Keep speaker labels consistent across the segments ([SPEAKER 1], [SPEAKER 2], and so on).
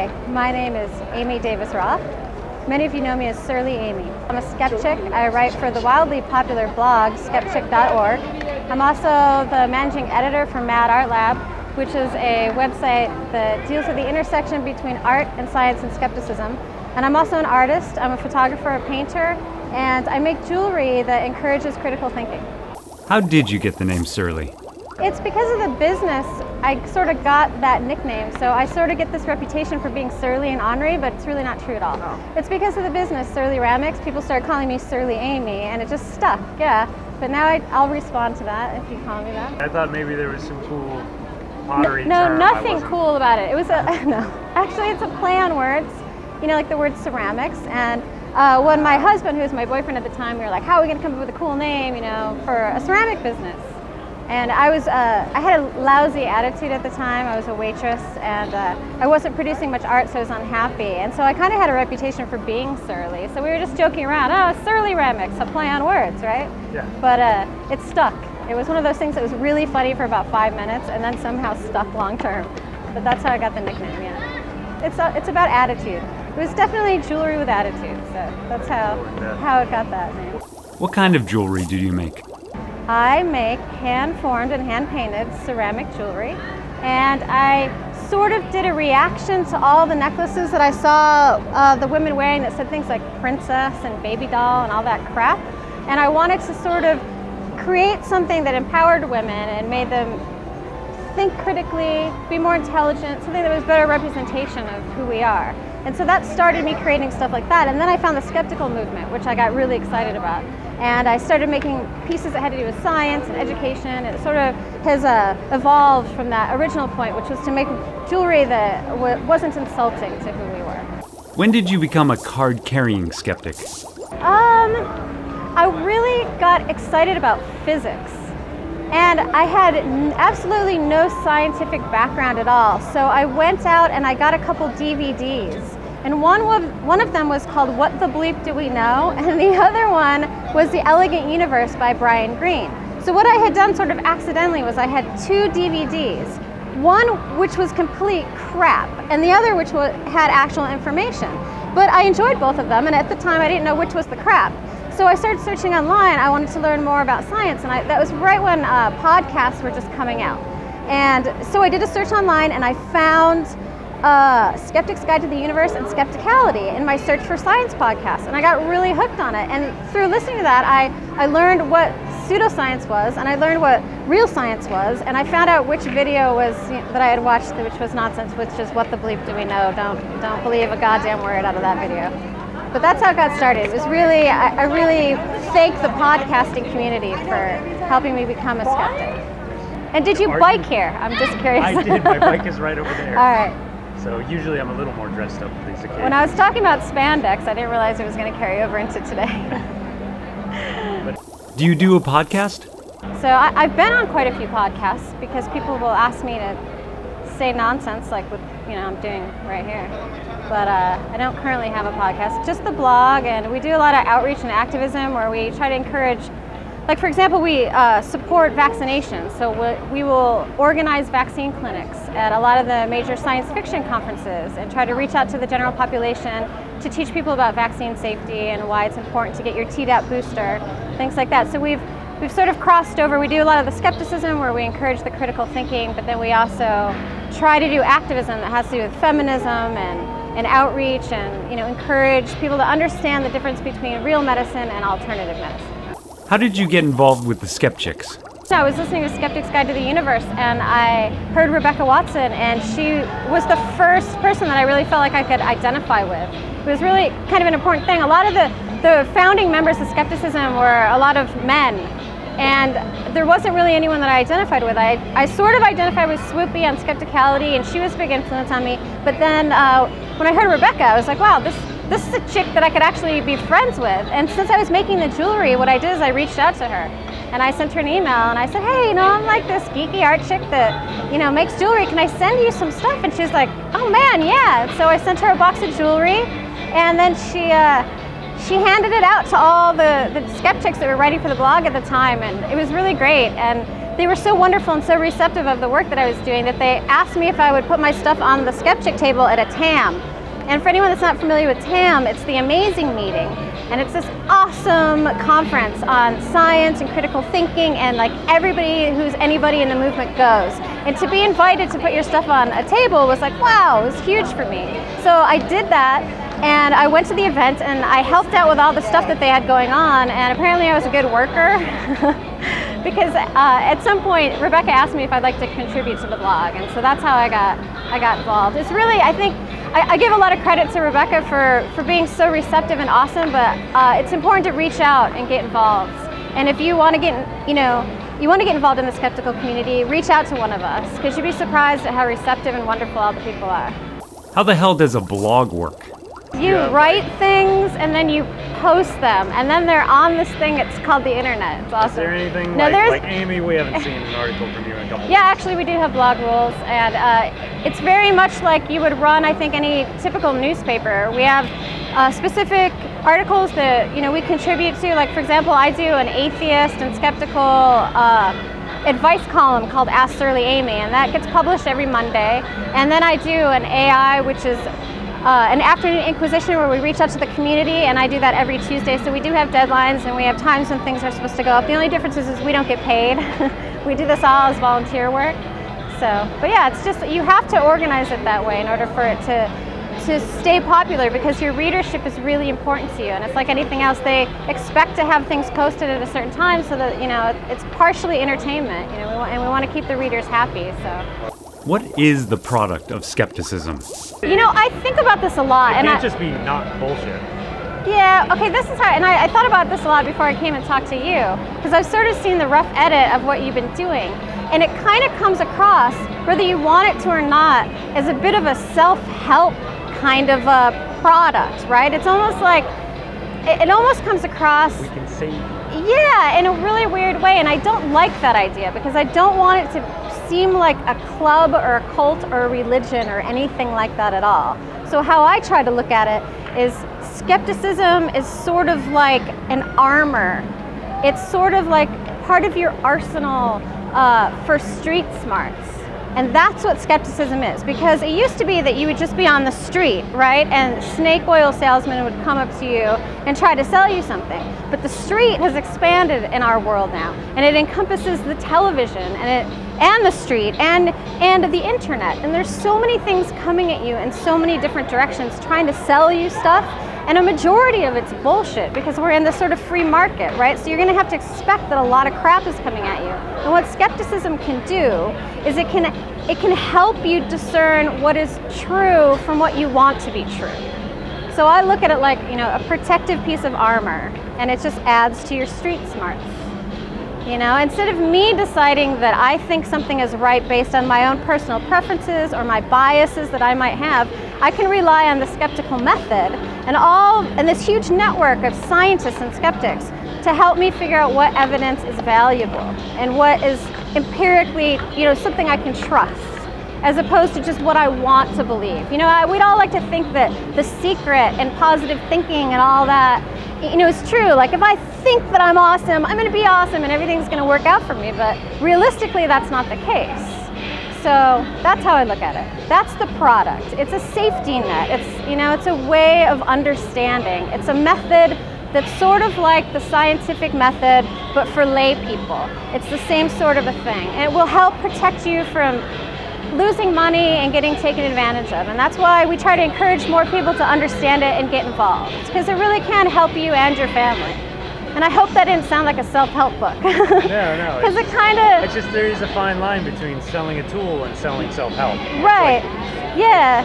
[SPEAKER 1] Hi, my name is Amy Davis Roth. Many of you know me as Surly Amy. I'm a skepchick. I write for the wildly popular blog, skepchick.org. I'm also the managing editor for Mad Art Lab, which is a website that deals with the intersection between art and science and skepticism. And I'm also an artist. I'm a photographer, a painter, and I make jewelry that encourages critical thinking.
[SPEAKER 2] How did you get the name Surly?
[SPEAKER 1] It's because of the business. I sort of got that nickname, so I sort of get this reputation for being surly and ornery, but it's really not true at all. Oh. It's because of the business, Surly Ceramics. People started calling me Surly Amy, and it just stuck, yeah. But now I'll respond to that if you call me that.
[SPEAKER 3] I thought maybe there was some cool pottery
[SPEAKER 1] No,
[SPEAKER 3] term.
[SPEAKER 1] nothing cool about it. It was a, no. Actually, it's a play on words, you know, like the word ceramics. And when my husband, who was my boyfriend at the time, we were like, how are we gonna come up with a cool name, you know, for a ceramic business? And I had a lousy attitude at the time. I was a waitress, and I wasn't producing much art, so I was unhappy. And so I kind of had a reputation for being surly. So we were just joking around, oh, Surly Ceramics, a play on words, right? Yeah. But it stuck. It was one of those things that was really funny for about 5 minutes, and then somehow stuck long term. But that's how I got the nickname, yeah. It's about attitude. It was definitely jewelry with attitude, so that's how it got that name.
[SPEAKER 2] What kind of jewelry do you make?
[SPEAKER 1] I make hand-formed and hand-painted ceramic jewelry, and I sort of did a reaction to all the necklaces that I saw the women wearing that said things like princess and baby doll and all that crap, and I wanted to sort of create something that empowered women and made them think critically, be more intelligent, something that was a better representation of who we are. And so that started me creating stuff like that, and then I found the skeptical movement, which I got really excited about. And I started making pieces that had to do with science and education, and it sort of has evolved from that original point, which was to make jewelry that wasn't insulting to who we were.
[SPEAKER 2] When did you become a card-carrying skeptic?
[SPEAKER 1] I really got excited about physics. And I had absolutely no scientific background at all. So I went out and I got a couple DVDs. And one of them was called What the Bleep Do We Know? And the other one was The Elegant Universe by Brian Greene. So what I had done sort of accidentally was I had two DVDs. One which was complete crap, and the other which had actual information. But I enjoyed both of them, and at the time I didn't know which was the crap. So I started searching online. I wanted to learn more about science, and that was right when podcasts were just coming out. And so I did a search online, and I found Skeptic's Guide to the Universe and Skepticality in my search for science podcasts, and I got really hooked on it. And through listening to that, I learned what pseudoscience was, and I learned what real science was, and I found out which video was that I had watched, which was nonsense, which is What the Bleep Do We Know? Don't believe a goddamn word out of that video. But that's how it got started. It was really, I really thank the podcasting community for helping me become a skeptic. And did you bike here? I'm just curious.
[SPEAKER 3] I did. My bike is right over there.
[SPEAKER 1] All right.
[SPEAKER 3] So usually I'm a little more dressed up for these occasions.
[SPEAKER 1] When I was talking about spandex, I didn't realize it was going to carry over into today.
[SPEAKER 2] Do you do a podcast?
[SPEAKER 1] So I've been on quite a few podcasts because people will ask me to say nonsense like what I'm doing right here. But I don't currently have a podcast, just the blog, and we do a lot of outreach and activism where we try to encourage, like for example, we support vaccinations. So we will organize vaccine clinics at a lot of the major science fiction conferences and try to reach out to the general population to teach people about vaccine safety and why it's important to get your Tdap booster, things like that. So we've sort of crossed over. We do a lot of the skepticism where we encourage the critical thinking, but then we also try to do activism that has to do with feminism and outreach and encourage people to understand the difference between real medicine and alternative medicine.
[SPEAKER 2] How did you get involved with the Skepchicks?
[SPEAKER 1] So I was listening to Skeptic's Guide to the Universe, and I heard Rebecca Watson, and she was the first person that I really felt like I could identify with. It was really kind of an important thing. A lot of the founding members of skepticism were a lot of men, and there wasn't really anyone that I identified with. I sort of identified with Swoopy on Skepticality, and she was a big influence on me. But then when I heard Rebecca, I was like, wow, this is a chick that I could actually be friends with. And since I was making the jewelry, what I did is I reached out to her. And I sent her an email, and I said, hey, I'm like this geeky art chick that, makes jewelry. Can I send you some stuff? And she's like, oh man, yeah. So I sent her a box of jewelry, and then she handed it out to all the skeptics that were writing for the blog at the time, and it was really great. And they were so wonderful and so receptive of the work that I was doing that they asked me if I would put my stuff on the Skepchick table at a TAM. And for anyone that's not familiar with TAM, it's the Amazing Meeting. And it's this awesome conference on science and critical thinking, and like everybody who's anybody in the movement goes. And to be invited to put your stuff on a table was like, wow, it was huge for me. So I did that, and I went to the event and I helped out with all the stuff that they had going on, and apparently I was a good worker. Because at some point Rebecca asked me if I'd like to contribute to the blog, and so that's how I got involved. It's really, I think, I give a lot of credit to Rebecca for being so receptive and awesome, but it's important to reach out and get involved. And if you want to get, you want to get involved in the skeptical community, reach out to one of us, because you'd be surprised at how receptive and wonderful all the people are.
[SPEAKER 2] How the hell does a blog work?
[SPEAKER 1] You write things and then you post them, and then they're on this thing. It's called the internet. It's awesome.
[SPEAKER 3] Is there anything like Amy? We haven't seen an article from you in a couple.
[SPEAKER 1] Yeah, actually, we do have blog rules, and it's very much like you would run, I think, any typical newspaper. We have specific articles that we contribute to. Like, for example, I do an atheist and skeptical advice column called Ask Surly Amy, and that gets published every Monday. And then I do an AI, which is an afternoon inquisition, where we reach out to the community, and I do that every Tuesday. So we do have deadlines, and we have times when things are supposed to go up. The only difference is we don't get paid. We do this all as volunteer work. So, but yeah, it's just, you have to organize it that way in order for it to stay popular, because your readership is really important to you. And it's like anything else, they expect to have things posted at a certain time so that, it's partially entertainment, and we want to keep the readers happy, so.
[SPEAKER 2] What is the product of skepticism?
[SPEAKER 1] I think about this a lot.
[SPEAKER 3] It can't just be not bullshit.
[SPEAKER 1] Yeah, okay, this is hard, and I thought about this a lot before I came and talked to you, because I've sort of seen the rough edit of what you've been doing, and it kind of comes across, whether you want it to or not, as a bit of a self-help kind of a product, right? It's almost like, it almost comes across...
[SPEAKER 3] We can save you.
[SPEAKER 1] Yeah, in a really weird way, and I don't like that idea, because I don't want it to seem like a club or a cult or a religion or anything like that at all. So how I try to look at it is skepticism is sort of like an armor. It's sort of like part of your arsenal for street smarts. And that's what skepticism is, because it used to be that you would just be on the street, right? And snake oil salesmen would come up to you and try to sell you something. But the street has expanded in our world now, and it encompasses the television and the street and the internet. And there's so many things coming at you in so many different directions trying to sell you stuff. And a majority of it's bullshit, because we're in this sort of free market, right? So you're gonna have to expect that a lot of crap is coming at you. And what skepticism can do is it can help you discern what is true from what you want to be true. So I look at it like, a protective piece of armor, and it just adds to your street smarts. Instead of me deciding that I think something is right based on my own personal preferences or my biases that I might have, I can rely on the skeptical method and this huge network of scientists and skeptics to help me figure out what evidence is valuable and what is empirically, something I can trust, as opposed to just what I want to believe. We'd all like to think that the secret and positive thinking and all that, is true. Like, if I think that I'm awesome, I'm gonna be awesome and everything's gonna work out for me, but realistically that's not the case. So that's how I look at it. That's the product. It's a safety net. It's a way of understanding. It's a method that's sort of like the scientific method, but for lay people. It's the same sort of a thing. And it will help protect you from losing money and getting taken advantage of. And that's why we try to encourage more people to understand it and get involved, because it really can help you and your family. And I hope that didn't sound like a self-help book.
[SPEAKER 3] No.
[SPEAKER 1] Because it kind of...
[SPEAKER 3] It's just, there is a fine line between selling a tool and selling self-help.
[SPEAKER 1] Right. Yeah.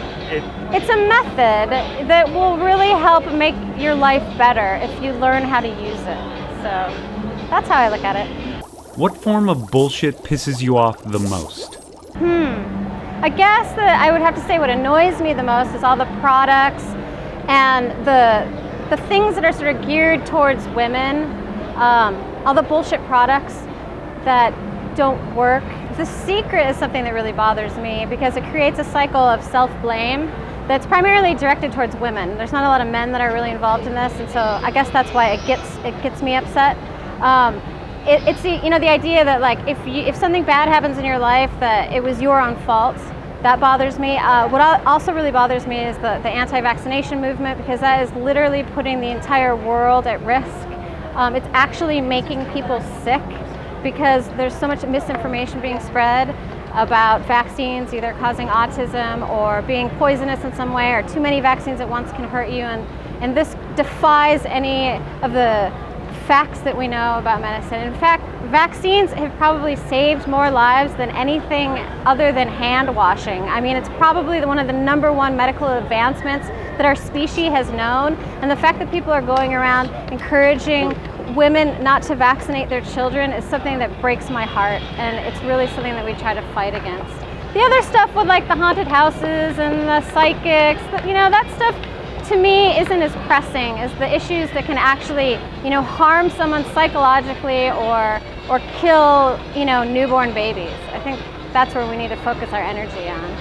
[SPEAKER 1] It's a method that will really help make your life better if you learn how to use it. So that's how I look at it.
[SPEAKER 2] What form of bullshit pisses you off the most?
[SPEAKER 1] I guess that I would have to say what annoys me the most is all the products and the things that are sort of geared towards women, all the bullshit products that don't work. The secret is something that really bothers me, because it creates a cycle of self-blame that's primarily directed towards women. There's not a lot of men that are really involved in this, and so I guess that's why it gets me upset. it's the, you know, the idea that like if something bad happens in your life, that it was your own fault. That bothers me. What also really bothers me is the anti-vaccination movement, because that is literally putting the entire world at risk. It's actually making people sick because there's so much misinformation being spread about vaccines either causing autism or being poisonous in some way, or too many vaccines at once can hurt you, and this defies any of the facts that we know about medicine. In fact, vaccines have probably saved more lives than anything other than hand washing. I mean, it's probably one of the #1 medical advancements that our species has known, and the fact that people are going around encouraging women not to vaccinate their children is something that breaks my heart, and it's really something that we try to fight against. The other stuff with like the haunted houses and the psychics, you know, that stuff to me isn't as pressing as the issues that can actually, you know, harm someone psychologically or kill, you know, newborn babies. I think that's where we need to focus our energy on.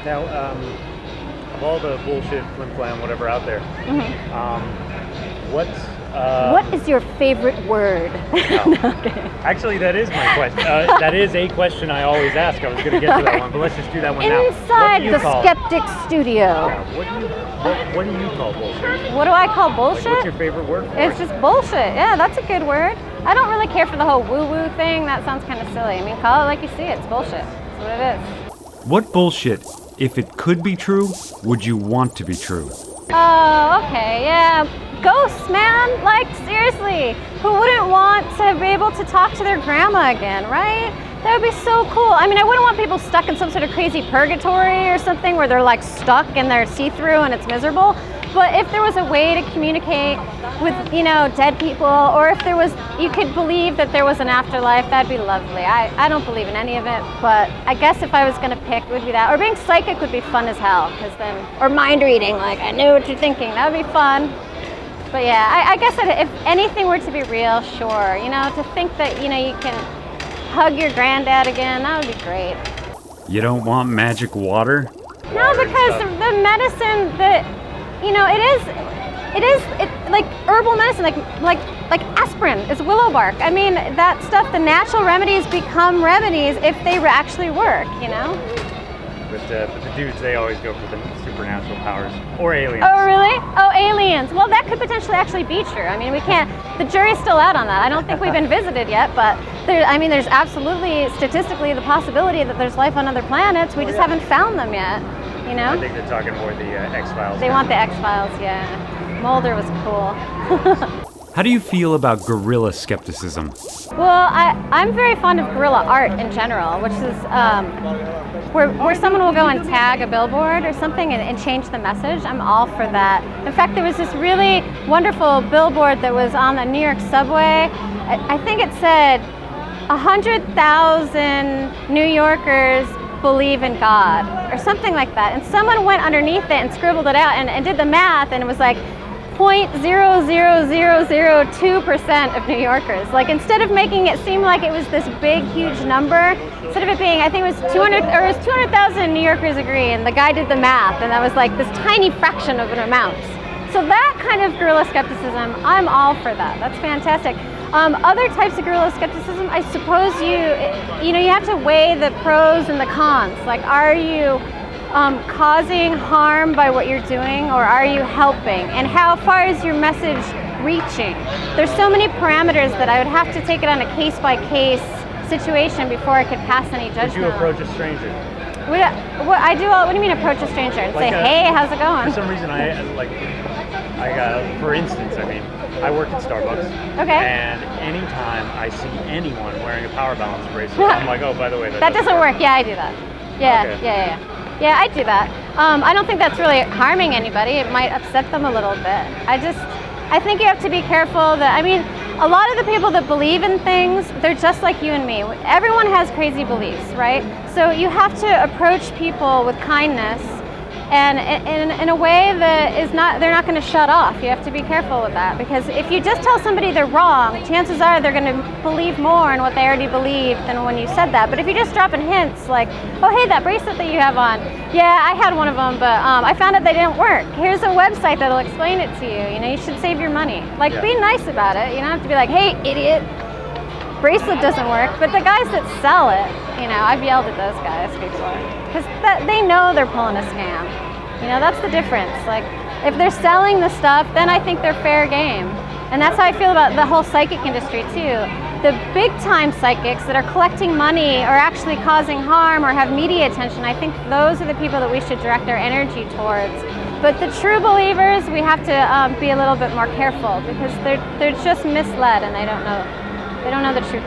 [SPEAKER 3] Now, of all the bullshit, flim flam, whatever out there,
[SPEAKER 1] what is your favorite word?
[SPEAKER 3] No. Okay. Actually, that is my question. That is a question I always ask. I was going to get to that one, but let's just do that one now.
[SPEAKER 1] Inside the Skeptic studio.
[SPEAKER 3] Yeah, what do you call bullshit?
[SPEAKER 1] What do I call bullshit?
[SPEAKER 3] Like, what's your favorite word for it?
[SPEAKER 1] It's just bullshit. Yeah, that's a good word. I don't really care for the whole woo-woo thing. That sounds kind of silly. I mean, call it like you see it. It's bullshit. That's what it is.
[SPEAKER 2] What bullshit, if it could be true, would you want to be true?
[SPEAKER 1] Oh, okay, yeah. Ghosts, man. Like, seriously. Who wouldn't want to be able to talk to their grandma again, right? That would be so cool. I mean, I wouldn't want people stuck in some sort of crazy purgatory or something where they're like stuck and they're see-through and it's miserable. But if there was a way to communicate with, you know, dead people, or if there was, you could believe that there was an afterlife, that'd be lovely. I don't believe in any of it, but I guess if I was gonna pick, it would be that. Or being psychic would be fun as hell, because then, or mind reading, like I know what you're thinking, that would be fun. But yeah, I guess that if anything were to be real, sure. You know, to think that, you know, you can hug your granddad again, that would be great.
[SPEAKER 2] You don't want magic water?
[SPEAKER 1] No, because the medicine that, you know, it like herbal medicine, like aspirin is willow bark. I mean, that stuff, the natural remedies become remedies if they actually work, you know?
[SPEAKER 3] But the dudes, they always go for the supernatural powers, or aliens.
[SPEAKER 1] Oh, really? Oh, aliens. Well, that could potentially actually be true. I mean, we can't, the jury's still out on that. I don't think we've been visited yet, but there's absolutely, statistically, the possibility that there's life on other planets. We just haven't found them yet, you know?
[SPEAKER 3] I think they're talking more the X-Files.
[SPEAKER 1] They want the X-Files, yeah. Mulder was cool.
[SPEAKER 2] How do you feel about guerrilla skepticism?
[SPEAKER 1] Well, I'm very fond of guerrilla art in general, which is where someone will go and tag a billboard or something and change the message. I'm all for that. In fact, there was this really wonderful billboard that was on the New York subway. I think it said 100,000 New Yorkers believe in God or something like that. And someone went underneath it and scribbled it out and did the math, and it was like 0.00002% of New Yorkers. Like, instead of making it seem like it was this big, huge number, instead of it being, I think it was 200,000 New Yorkers agree, and the guy did the math, and that was like this tiny fraction of an amount. So that kind of guerrilla skepticism, I'm all for that. That's fantastic. Other types of guerrilla skepticism, I suppose you know, you have to weigh the pros and the cons. Like, are you causing harm by what you're doing, or are you helping? And how far is your message reaching? There's so many parameters that I would have to take it on a case-by-case situation before I could pass any judgment.
[SPEAKER 3] Would you approach a stranger?
[SPEAKER 1] What do you mean approach a stranger? And
[SPEAKER 3] like
[SPEAKER 1] say, hey, how's it going?
[SPEAKER 3] For some reason, for instance, I mean, I work at Starbucks.
[SPEAKER 1] Okay.
[SPEAKER 3] And anytime I see anyone wearing a power balance bracelet, I'm like, oh, by the way,
[SPEAKER 1] that doesn't work. Yeah, I do that. Yeah, okay. Yeah, I do that. I don't think that's really harming anybody. It might upset them a little bit. I think you have to be careful that, I mean, a lot of the people that believe in things, they're just like you and me. Everyone has crazy beliefs, right? So you have to approach people with kindness and in a way that they're not going to shut off. You have to be careful with that, because if you just tell somebody they're wrong, chances are they're going to believe more in what they already believed than when you said that. But if you just drop in hints like, oh, hey, that bracelet that you have on, yeah, I had one of them, but I found out they didn't work. Here's a website that'll explain it to you. You know, you should save your money. Like, be nice about it. You don't have to be like, hey, idiot. bracelet doesn't work, but the guys that sell it, you know, I've yelled at those guys before because they know they're pulling a scam. You know, that's the difference. Like, if they're selling the stuff, then I think they're fair game. And that's how I feel about the whole psychic industry too. The big time psychics that are collecting money or actually causing harm or have media attention, I think those are the people that we should direct our energy towards. But the true believers, we have to be a little bit more careful because they're just misled and they don't know the truth.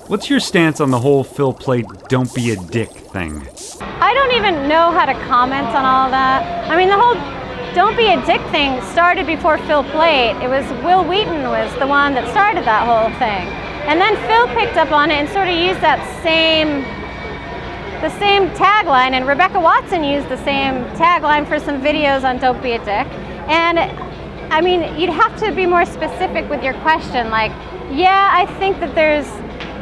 [SPEAKER 2] What's your stance on the whole Phil Plait "don't be a dick" thing?
[SPEAKER 1] I don't even know how to comment on all that. I mean, the whole "don't be a dick" thing started before Phil Plait. It was Will Wheaton was the one that started that whole thing. And then Phil picked up on it and sort of used the same tagline, and Rebecca Watson used the same tagline for some videos on "don't be a dick." And I mean, you'd have to be more specific with your question. Like, yeah, I think that there's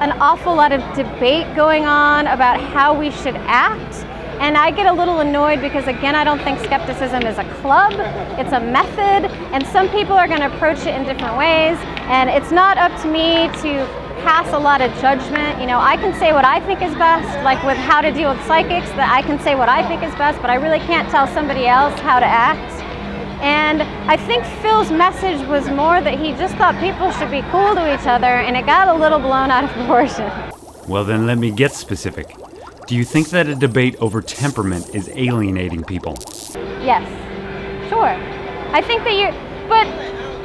[SPEAKER 1] an awful lot of debate going on about how we should act. And I get a little annoyed because, again, I don't think skepticism is a club, it's a method, and some people are going to approach it in different ways, and it's not up to me to pass a lot of judgment. You know, I can say what I think is best, like with how to deal with psychics, that I can say what I think is best, but I really can't tell somebody else how to act. And I think Phil's message was more that he just thought people should be cool to each other, and it got a little blown out of proportion.
[SPEAKER 2] Well, then let me get specific. Do you think that a debate over temperament is alienating people?
[SPEAKER 1] Yes, sure. I think that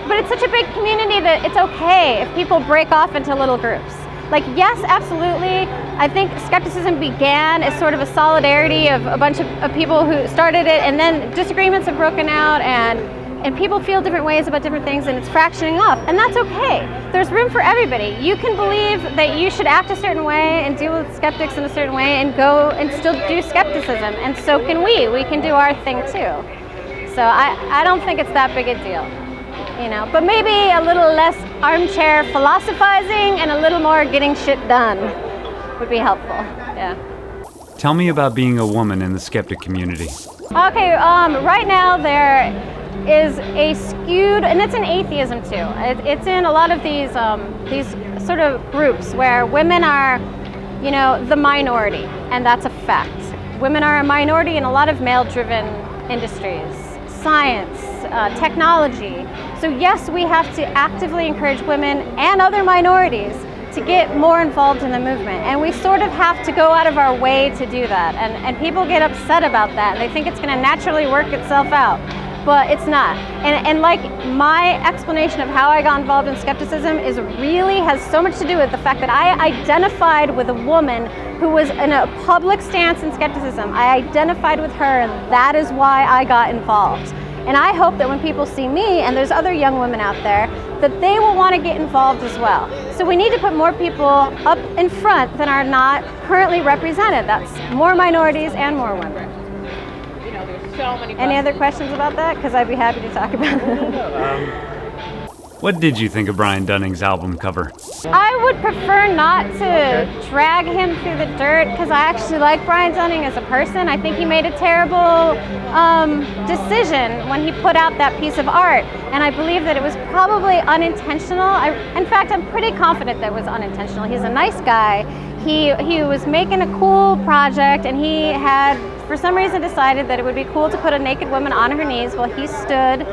[SPEAKER 1] but it's such a big community that it's okay if people break off into little groups. Like, yes, absolutely. I think skepticism began as sort of a solidarity of a bunch of people who started it, and then disagreements have broken out, and people feel different ways about different things, and it's fractioning off, and that's okay. There's room for everybody. You can believe that you should act a certain way and deal with skeptics in a certain way and go and still do skepticism, and so can we. We can do our thing too. So I don't think it's that big a deal. You know, but maybe a little less armchair philosophizing and a little more getting shit done would be helpful. Yeah.
[SPEAKER 2] Tell me about being a woman in the skeptic community.
[SPEAKER 1] Okay, right now there is a skewed, and it's in atheism too. It's in a lot of these sort of groups where women are, you know, the minority, and that's a fact. Women are a minority in a lot of male-driven industries, science, technology. So yes, we have to actively encourage women and other minorities to get more involved in the movement. And we sort of have to go out of our way to do that. And people get upset about that. They think it's going to naturally work itself out. But it's not. And like, my explanation of how I got involved in skepticism has so much to do with the fact that I identified with a woman who was in a public stance in skepticism. I identified with her, and that is why I got involved. And I hope that when people see me, and there's other young women out there, that they will want to get involved as well. So we need to put more people up in front than are not currently represented. That's more minorities and more women.
[SPEAKER 4] You know, there's so many.
[SPEAKER 1] Any other questions about that? Because I'd be happy to talk about it.
[SPEAKER 2] What did you think of Brian Dunning's album cover?
[SPEAKER 1] I would prefer not to drag him through the dirt because I actually like Brian Dunning as a person. I think he made a terrible decision when he put out that piece of art, and I believe that it was probably unintentional. In fact, I'm pretty confident that it was unintentional. He's a nice guy. He was making a cool project, and he had, for some reason, decided that it would be cool to put a naked woman on her knees while he stood,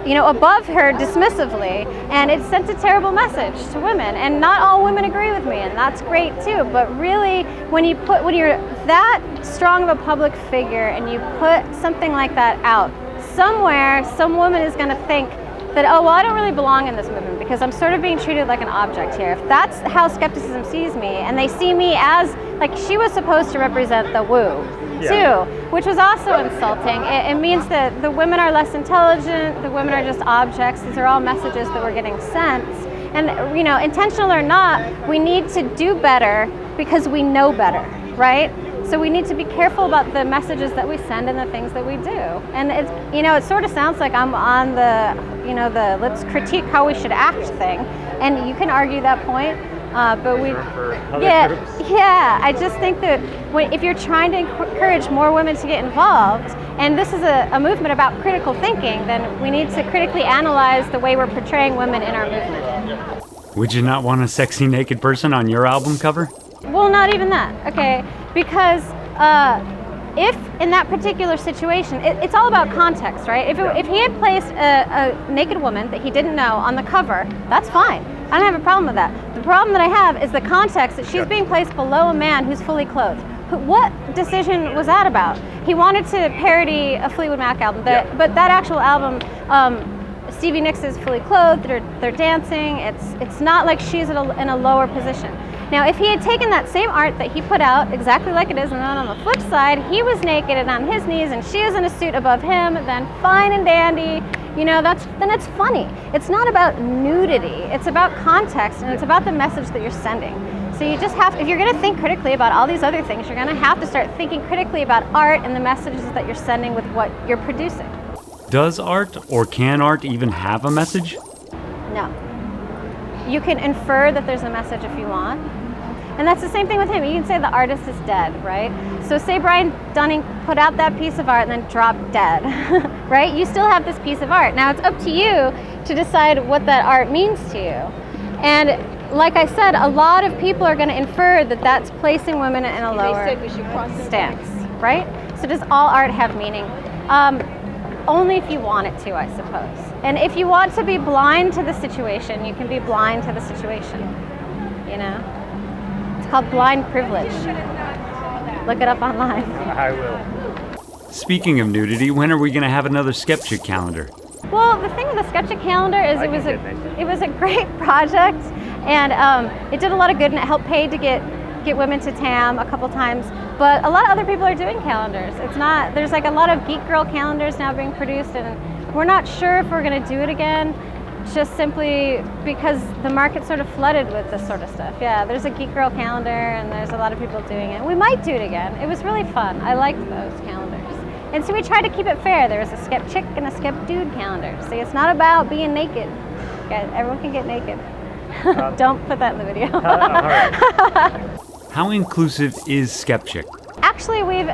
[SPEAKER 1] you know, above her dismissively, and it sent a terrible message to women. And not all women agree with me, and that's great too. But really, when you're that strong of a public figure and you put something like that out, somewhere some woman is going to think that, oh, well, I don't really belong in this movement because I'm sort of being treated like an object here. If that's how skepticism sees me, and they see me as, like, she was supposed to represent the woo, too, which was also insulting. It means that the women are less intelligent, the women are just objects. These are all messages that we're getting sent. And, you know, intentional or not, we need to do better because we know better, right? So we need to be careful about the messages that we send and the things that we do. And it's, you know, it sort of sounds like I'm on the, you know, the let's critique how we should act thing. And you can argue that point. But I just think that if you're trying to encourage more women to get involved, and this is a movement about critical thinking, then we need to critically analyze the way we're portraying women in our movement.
[SPEAKER 2] Would you not want a sexy naked person on your album cover?
[SPEAKER 1] Well, not even that, okay? Because if in that particular situation, it's all about context, right? If he had placed a naked woman that he didn't know on the cover, that's fine. I don't have a problem with that. The problem that I have is the context that she's being placed below a man who's fully clothed. What decision was that about? He wanted to parody a Fleetwood Mac album, but that actual album, Stevie Nicks is fully clothed, they're dancing, it's not like she's in a lower position. Now, if he had taken that same art that he put out exactly like it is, and then on the flip side, he was naked and on his knees and she is in a suit above him, then fine and dandy, you know, then it's funny. It's not about nudity, it's about context, and it's about the message that you're sending. So you just have, if you're gonna think critically about all these other things, you're gonna have to start thinking critically about art and the messages that you're sending with what you're producing.
[SPEAKER 2] Does art, or can art even have a message?
[SPEAKER 1] No. You can infer that there's a message if you want. And that's the same thing with him. You can say the artist is dead, right? So say Brian Dunning put out that piece of art and then dropped dead, right? You still have this piece of art. Now it's up to you to decide what that art means to you. And like I said, a lot of people are going to infer that that's placing women in a lower stance, right? So does all art have meaning? Only if you want it to, I suppose. And if you want to be blind to the situation, you can be blind to the situation, you know? It's called blind privilege. Look it up online.
[SPEAKER 3] I will.
[SPEAKER 2] Speaking of nudity, when are we going to have another Skepchick calendar?
[SPEAKER 1] Well, the thing with the Skepchick calendar is it was a great project, and it did a lot of good, and it helped pay to get women to TAM a couple times. But a lot of other people are doing calendars. There's like a lot of Geek Girl calendars now being produced, and we're not sure if we're going to do it again, just simply because the market's sort of flooded with this sort of stuff. Yeah, there's a Geek Girl calendar, and there's a lot of people doing it. We might do it again. It was really fun. I liked those calendars. And so we tried to keep it fair. There was a Skepchick and a Skepdude calendar. See, it's not about being naked. Okay, everyone can get naked. Don't put that in the video.
[SPEAKER 3] All right.
[SPEAKER 2] How inclusive is Skepchick?
[SPEAKER 1] Actually, we've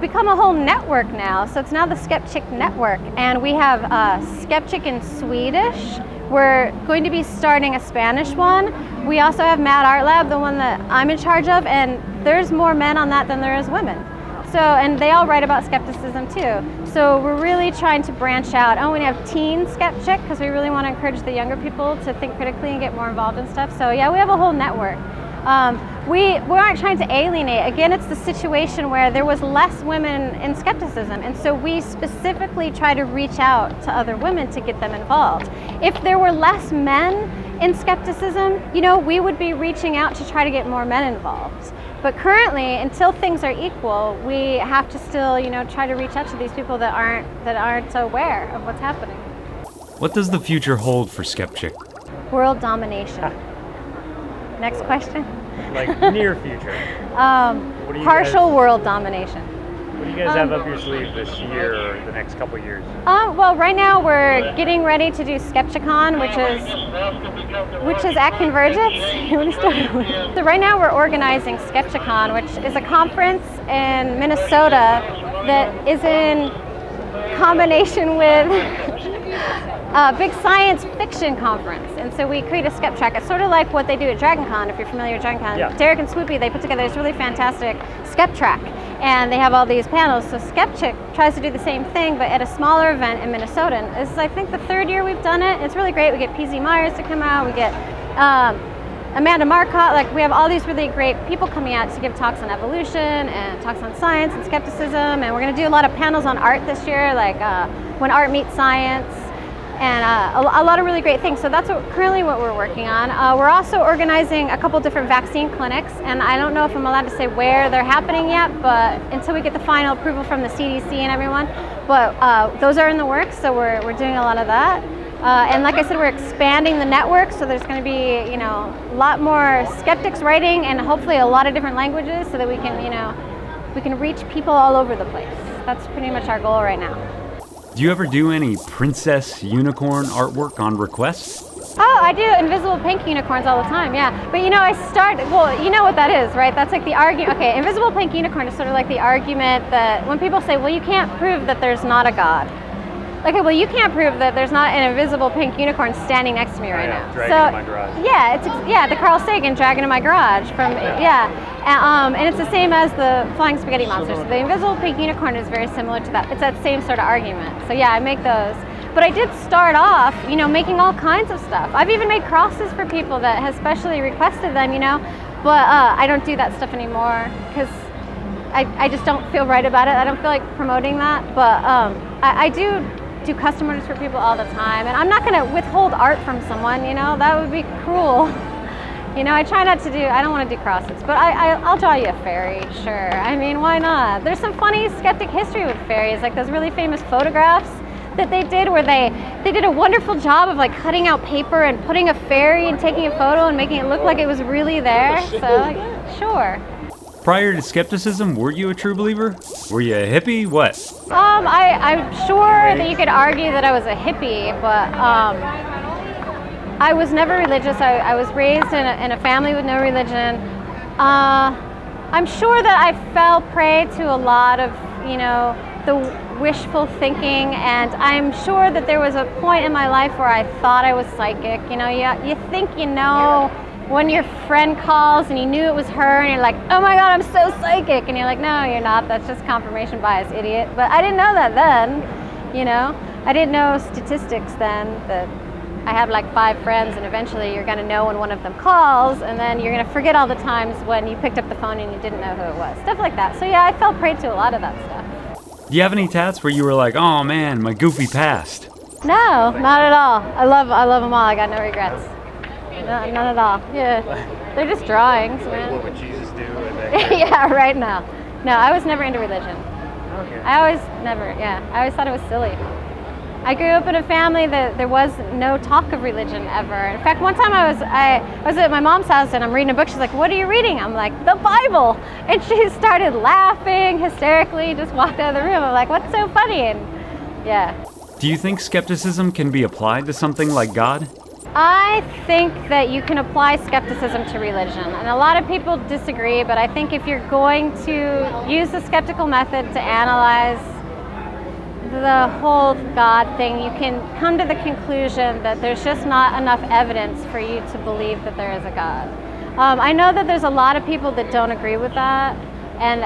[SPEAKER 1] become a whole network now. So it's now the Skepchick network. And we have Skepchick in Swedish. We're going to be starting a Spanish one. We also have Mad Art Lab, the one that I'm in charge of, and there's more men on that than there is women. So, and they all write about skepticism too. So we're really trying to branch out. Oh, we have Teen Skepchick because we really want to encourage the younger people to think critically and get more involved in stuff. So yeah, we have a whole network. We aren't trying to alienate. Again, it's the situation where there was less women in skepticism, and so we specifically try to reach out to other women to get them involved. If there were less men in skepticism, you know, we would be reaching out to try to get more men involved. But currently, until things are equal, we have to still, you know, try to reach out to these people that aren't aware of what's happening.
[SPEAKER 2] What does the future hold for Skepchick?
[SPEAKER 1] World domination. Next question.
[SPEAKER 3] Like near future.
[SPEAKER 1] Partial world domination.
[SPEAKER 3] What do you guys have up your sleeve this year or the next couple years?
[SPEAKER 1] Well, right now we're getting ready to do Skepchicon, which is at Convergence. So right now we're organizing Skepchicon, which is a conference in Minnesota that is in combination with a big science fiction conference. And so we create a Skep track. It's sort of like what they do at DragonCon, if you're familiar with DragonCon. Yeah. Derek and Swoopy, they put together this really fantastic Skep track. And they have all these panels. So Skepchick tries to do the same thing, but at a smaller event in Minnesota. And this is, I think, the third year we've done it. It's really great. We get PZ Myers to come out. We get Amanda Marcotte. Like, we have all these really great people coming out to give talks on evolution and talks on science and skepticism. And we're going to do a lot of panels on art this year, like when art meets science. And a lot of really great things. So that's currently what we're working on. We're also organizing a couple different vaccine clinics, and I don't know if I'm allowed to say where they're happening yet, but until we get the final approval from the CDC and everyone. But those are in the works, so we're doing a lot of that. And like I said, we're expanding the network, so there's going to be, you know, a lot more skeptics writing, and hopefully a lot of different languages, so that we can, you know, we can reach people all over the place. That's pretty much our goal right now.
[SPEAKER 2] Do you ever do any princess unicorn artwork on request?
[SPEAKER 1] Oh, I do invisible pink unicorns all the time, yeah. But you know, well, you know what that is, right? That's like the argument. Okay, invisible pink unicorn is sort of like the argument that when people say, well, you can't prove that there's not a God. Okay, well, you can't prove that there's not an invisible pink unicorn standing next to me right now.
[SPEAKER 3] Dragging in my garage.
[SPEAKER 1] Yeah, the Carl Sagan dragon in my garage from and it's the same as the flying spaghetti monster. So the invisible pink unicorn is very similar to that. It's that same sort of argument. So yeah, I make those. But I did start off, making all kinds of stuff. I've even made crosses for people that have specially requested them, But I don't do that stuff anymore because I just don't feel right about it. I don't feel like promoting that. But I do custom orders for people all the time, and I'm not going to withhold art from someone. That would be cruel. I try not to I don't want to do crosses, but I'll draw you a fairy, sure. I mean, why not? There's some funny skeptic history with fairies, like those really famous photographs that they did where they did a wonderful job of like cutting out paper and putting a fairy and taking a photo and making it look like it was really there. So, sure.
[SPEAKER 2] Prior to skepticism, were you a true believer? Were you a hippie? What?
[SPEAKER 1] I'm sure that you could argue that I was a hippie, but I was never religious. I was raised in a family with no religion. I'm sure that I fell prey to a lot of, the wishful thinking, and I'm sure that there was a point in my life where I thought I was psychic. You think when your friend calls and you knew it was her and you're like, oh my God, I'm so psychic. And you're like, no, you're not. That's just confirmation bias, idiot. But I didn't know that then, I didn't know statistics then, that I have like 5 friends and eventually you're going to know when one of them calls, and then you're going to forget all the times when you picked up the phone and you didn't know who it was. Stuff like that. So yeah, I fell prey to a lot of that stuff.
[SPEAKER 2] Do you have any tats where you were like, oh man, my goofy past?
[SPEAKER 1] No, not at all. I love them all. I got no regrets. No, none at all. Yeah, they're just drawings, man.
[SPEAKER 3] What would Jesus do?
[SPEAKER 1] Yeah, right now. No, I was never into religion.
[SPEAKER 3] Okay.
[SPEAKER 1] I always thought it was silly. I grew up in a family that there was no talk of religion ever. In fact, one time I was at my mom's house and I'm reading a book. She's like, what are you reading? I'm like, the Bible. And she started laughing hysterically, just walked out of the room. I'm like, what's so funny? And yeah.
[SPEAKER 2] Do you think skepticism can be applied to something like God?
[SPEAKER 1] I think that you can apply skepticism to religion, and a lot of people disagree, but I think if you're going to use the skeptical method to analyze the whole God thing, you can come to the conclusion that there's just not enough evidence for you to believe that there is a God. I know that there's a lot of people that don't agree with that, and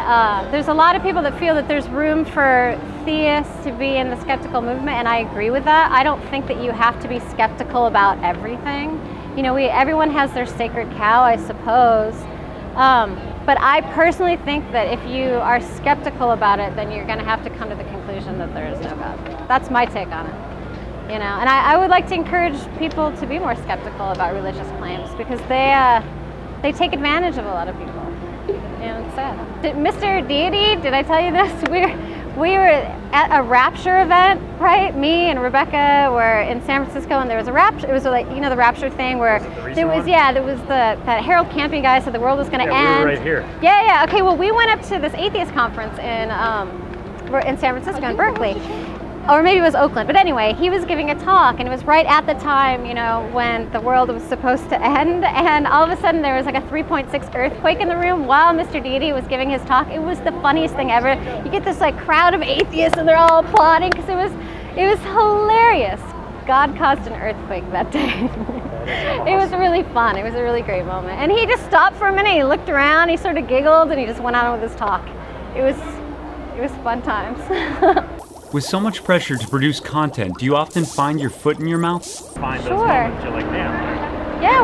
[SPEAKER 1] there's a lot of people that feel that there's room for theists to be in the skeptical movement, and I agree with that. I don't think that you have to be skeptical about everything. Everyone has their sacred cow, I suppose. But I personally think that if you are skeptical about it, then you're going to have to come to the conclusion that there is no God. That's my take on it. And I would like to encourage people to be more skeptical about religious claims because they take advantage of a lot of people. It's sad. Mr. Deity, did I tell you this? We were at a rapture event, right? Me and Rebecca were in San Francisco, and there was a rapture. It was like, the rapture thing where there was that Harold Camping guy said the world was going to end.
[SPEAKER 3] We were right here.
[SPEAKER 1] Yeah. Okay, well, we went up to this atheist conference in San Francisco, in Berkeley. Or maybe it was Oakland, but anyway, he was giving a talk, and it was right at the time, when the world was supposed to end, and all of a sudden there was like a 3.6 earthquake in the room while Mr. Deity was giving his talk. It was the funniest thing ever. You get this like crowd of atheists, and they're all applauding because it was hilarious. God caused an earthquake that day. It was really fun. It was a really great moment, and he just stopped for a minute. He looked around, he sort of giggled, and he just went on with his talk. It was fun times.
[SPEAKER 2] With so much pressure to produce content, do you often find your foot in your mouth?
[SPEAKER 3] Find those moments you're like, damn.
[SPEAKER 1] Yeah,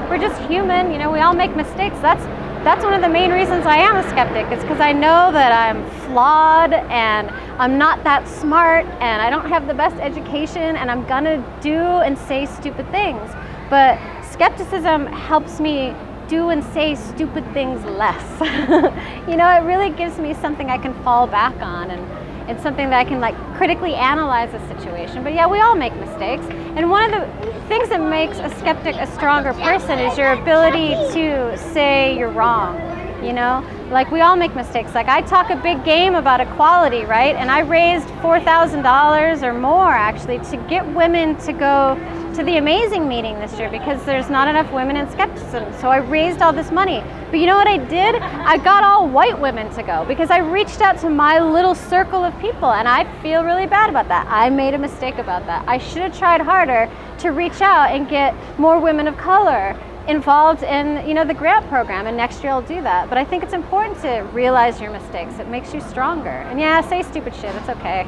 [SPEAKER 1] we're just human. We all make mistakes. That's one of the main reasons I am a skeptic. Is because I know that I'm flawed and I'm not that smart and I don't have the best education and I'm gonna do and say stupid things. But skepticism helps me do and say stupid things less. It really gives me something I can fall back on, and it's something that I can critically analyze a situation. But yeah, we all make mistakes. And one of the things that makes a skeptic a stronger person is your ability to say you're wrong. We all make mistakes. I talk a big game about equality, right? And I raised $4,000 or more actually to get women to go to the amazing meeting this year because there's not enough women in skepticism. So I raised all this money. But you know what I did? I got all white women to go because I reached out to my little circle of people, and I feel really bad about that. I made a mistake about that. I should have tried harder to reach out and get more women of color involved in, you know, the grant program, and next year I'll do that. But I think it's important to realize your mistakes. It makes you stronger. And yeah, say stupid shit, it's okay.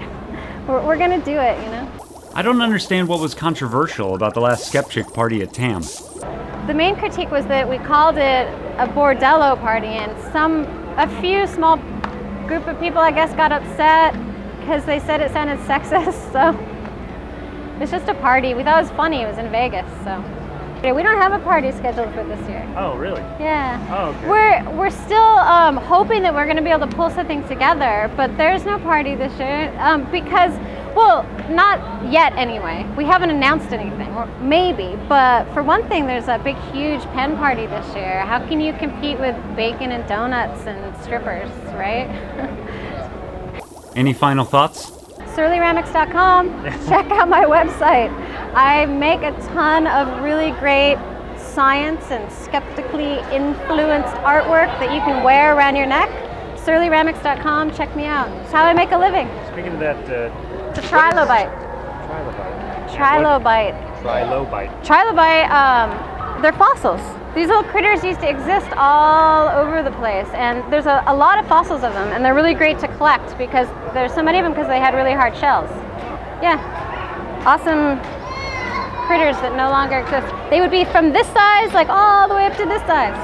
[SPEAKER 1] We're gonna do it, you know?
[SPEAKER 2] I don't understand what was controversial about the last Skepchick party at TAM.
[SPEAKER 1] The main critique was that we called it a bordello party, and a few small group of people, I guess, got upset because they said it sounded sexist, so it's just a party. We thought it was funny, it was in Vegas, so. We don't have a party scheduled for this year.
[SPEAKER 3] Oh, really?
[SPEAKER 1] Yeah.
[SPEAKER 3] Oh, okay.
[SPEAKER 1] We're still hoping that we're going to be able to pull something together, but there's no party this year because, well, not yet anyway. We haven't announced anything, or maybe. But for one thing, there's a big, huge pen party this year. How can you compete with bacon and donuts and strippers, right?
[SPEAKER 2] Any final thoughts?
[SPEAKER 1] surlyramix.com. Check out my website. I make a ton of really great science and skeptically influenced artwork that you can wear around your neck. surlyramix.com. Check me out. It's how I make a living.
[SPEAKER 3] Speaking of that,
[SPEAKER 1] it's a trilobite.
[SPEAKER 3] Trilobite.
[SPEAKER 1] Trilobite. Trilobite, they're fossils. These little critters used to exist all over the place, and there's a lot of fossils of them, and they're really great to collect because there's so many of them because they had really hard shells. Yeah, awesome critters that no longer exist. They would be from this size, like all the way up to this size.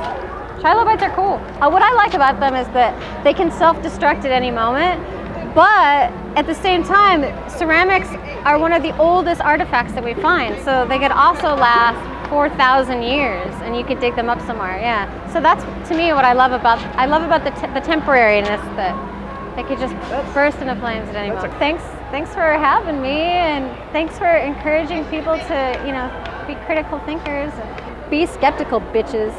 [SPEAKER 1] Trilobites are cool. What I like about them is that they can self-destruct at any moment, but at the same time, ceramics are one of the oldest artifacts that we find, so they could also last 4,000 years, and you could dig them up somewhere. Yeah. So that's, to me, what I love about the temporariness, that they could just burst into flames at any moment. Thanks for having me, and thanks for encouraging people to, you know, be critical thinkers and be skeptical, bitches.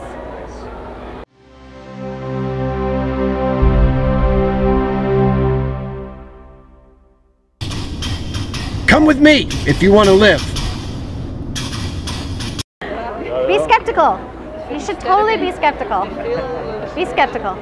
[SPEAKER 5] Come with me if you want to live.
[SPEAKER 1] Be skeptical. You should totally be skeptical. Be skeptical.